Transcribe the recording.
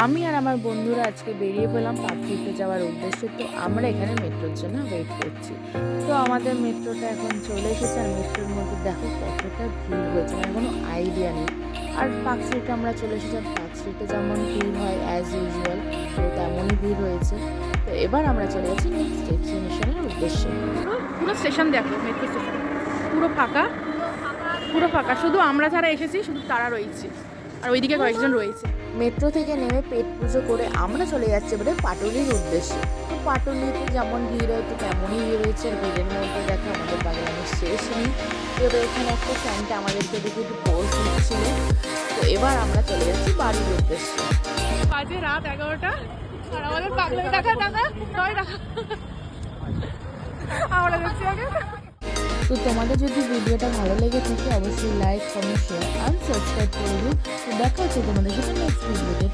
আমি আর আমার বন্ধুরা আজকে বেরিয়ে পড়লাম পার্কস্ট্রিটে যাওয়ার উদ্দেশ্যে। তো আমরা এখানে মেট্রোর জন্য ওয়েট করছি। তো আমাদের মেট্রোটা এখন চলে এসেছে আর মেট্রোর মধ্যে দেখো কতটা ভিড় হয়েছে, মানে কোনো আইডিয়া নেই। আর পার্কস্ট্রিটে আমরা চলে এসেছি, আর পার্কস্ট্রিটে যেমন ভিড় হয় অ্যাজ ইউজুয়াল, তো তেমনই ভিড় হয়েছে। তো এবার আমরা চলে যাচ্ছি নেক্সট ডেস্টিনেশনের উদ্দেশ্যে। পুরো স্টেশন দেখো, মেট্রো স্টেশন পুরো ফাঁকা, পুরো ফাঁকা, শুধু আমরা যারা এসেছি শুধু তারা রয়েছে, আর ওইদিকে কয়েকজন রয়েছে। মেট্রো থেকে নেমে পেট পুজো করে আমরা চলে যাচ্ছি এবারে পাটুলির উদ্দেশ্যে। তো পাটুলিতে যেমন ভিড় হয় তো তেমনই ভিড় হয়েছে, আর ভিড়ের মধ্যে দেখো আমাদের বাগানের শেষ নেই। তো এবার এখানে একটা স্যান্টা আমাদেরকে দেখে একটু পোজ দিচ্ছিল। তো এবার আমরা চলে যাচ্ছি বাড়ির উদ্দেশ্যে। বাজে রাত 11টা, আর আমাদের পাগলা টাকা টাকা নয় টাকা আমরা যাচ্ছি আগে। তো তোমাদের যদি ভিডিওটা ভালো লেগে থাকে অবশ্যই লাইক, কমেন্ট, শেয়ার আর সাবস্ক্রাইব করে দিও। তো দেখা হচ্ছে তোমাদের সাথে নেক্সট ভিডিওতে।